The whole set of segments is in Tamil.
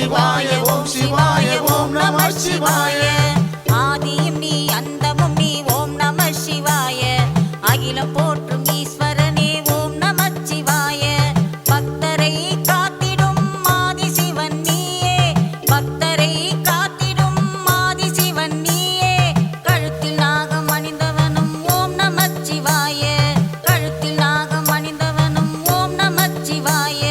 சிவாய ஓம் சிவாய ஓம் நம சிவாய ஆதியும் நீ அந்தமும் நீ ஓம் நம சிவாய அகிலம் போற்றும் ஈஸ்வரனே ஓம் நம சிவாய பக்தரை காத்திடும் ஆதி சிவன் நீயே பக்தரை காத்திடும் ஆதி சிவன் நீயே கழுத்தில் நாகம் அணிந்தவனும் ஓம் நம சிவாய கழுத்தில் நாகம் அணிந்தவனும் ஓம் நம சிவாய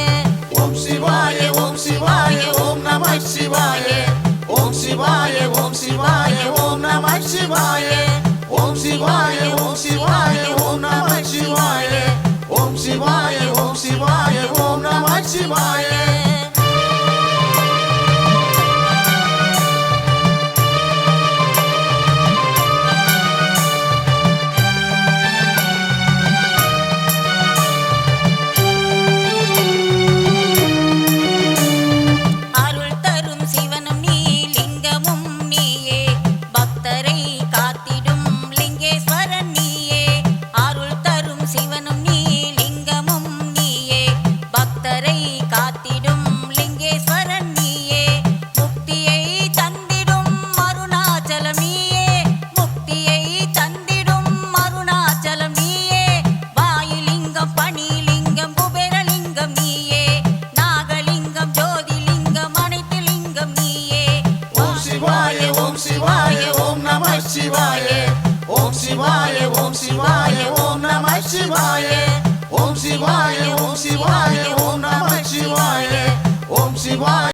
ஓம் சிவாய ஓம் சிவாய ஓம் நம சிவாய ஓம் சிவாய ஓம் சிவாய ஓம் நம சிவாய ஓம் சிவாய ஓம் சிவாய ஓம் நம சிவாய ஓம் சிவாய ஓம் சிவாய ஓம் நம சிவாய அருள் தரும் சிவனும் நீ லிங்கமும் நீயே பக்தரை காத்திடும் லிங்கேஸ்வரன் நீயே அருள் தரும் சிவனும் நீ லிங்கமும் நீயே பக்தரை காத்திடும் லிங்கேஸ்வரன் நீயே முக்தியை தந்திடும் அருணாச்சலம் நீயே முக்தியை தந்திடும் அருணாச்சலம் நீயே வாயுலிங்கம் பணிலிங்கம் குபேரலிங்கம் நீயே நாகலிங்கம் ஜோதிலிங்கம் அனைத்து லிங்கம் நீயே ஓம் சிவாய ஓம் சிவாய ஓம் நம சிவாய ஓம் சிவாய ஓம் சிவாய ஓம் நம சிவாய ஓம் சிவாய ஓம் சிவாய ஓம் நம சிவாய ஓம் சிவாய